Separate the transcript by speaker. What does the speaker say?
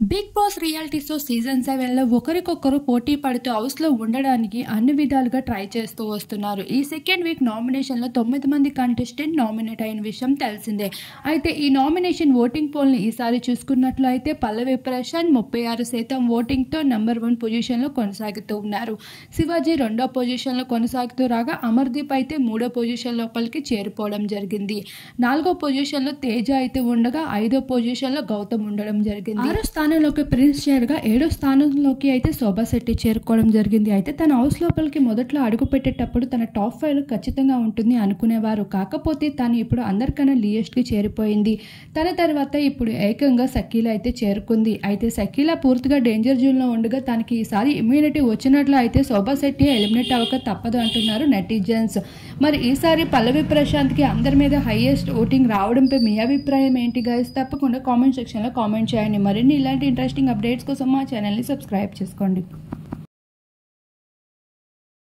Speaker 1: Big Boss reality show season 7లో ఒకరికొకరు పోటీ పడుతూ హౌస్లో ఉండడానికి అన్ని విధాలుగా ట్రై చేస్తూ వస్తున్నారు. ఈ సెకండ్ వీక్ నామినేషన్లో 9 మంది కంటెస్టెంట్ నామినేట్ అయిన విషయం తెలిసిందే. అయితే ఈ నామినేషన్ ఓటింగ్ పోల్ని ఈసారి చూసుకున్నట్లు అయితే పల్లవి ప్రశాంత్ 36% ఓటింగ్తో నెంబర్ 1 పొజిషన్లో కొనసాగుతూ ఉన్నారు. శివాజీ 2వ పొజిషన్లో కొనసాగుతూ రాగా అమర్దీప్ అయితే 3వ పొజిషన్ లోపలికి చేరిపోవడం జరిగింది. 4వ పొజిషన్లో తేజ అయితే ఉండగా 5వ పొజిషన్లో గౌతమ్ ఉండడం జరిగింది. 6వ స్థానంలోకి ప్రిన్స్ చేరగా 7వ స్థానంలోకి అయితే శోభా శెట్టి చేరుకోవడం జరిగింది. అయితే తన హౌస్ లోపలికి మొదట్లో అడుగు పెట్టేటప్పుడు తన టాప్ 5లో ఖచ్చితంగా ఉంటుంది అనుకునేవారు. కాకపోతే తను ఇప్పుడు అందరికన్నా లీయెస్ట్కి చేరిపోయింది. తన తర్వాత ఇప్పుడు ఏకంగా సకీలా అయితే చేరుకుంది. అయితే సకీలా పూర్తిగా డేంజర్ జోన్లో ఉండగా తనకి ఈసారి ఇమ్యూనిటీ వచ్చినట్లు అయితే శోభా శెట్టి ఎలిమినేట్ అవ్వక తప్పదు అంటున్నారు నెటిజన్స్. మరి ఈసారి పల్లవి ప్రశాంత్కి అందరి మీద హైయెస్ట్ ఓటింగ్ రావడంపై మీ అభిప్రాయం ఏంటి గైస్? తప్పకుండా కామెంట్ సెక్షన్లో కామెంట్ చేయండి. మరిన్ని ఇలాంటి ఇంట్రెస్టింగ్ అప్డేట్స్ కోసం మా ఛానల్ని సబ్స్క్రైబ్ చేసుకోండి.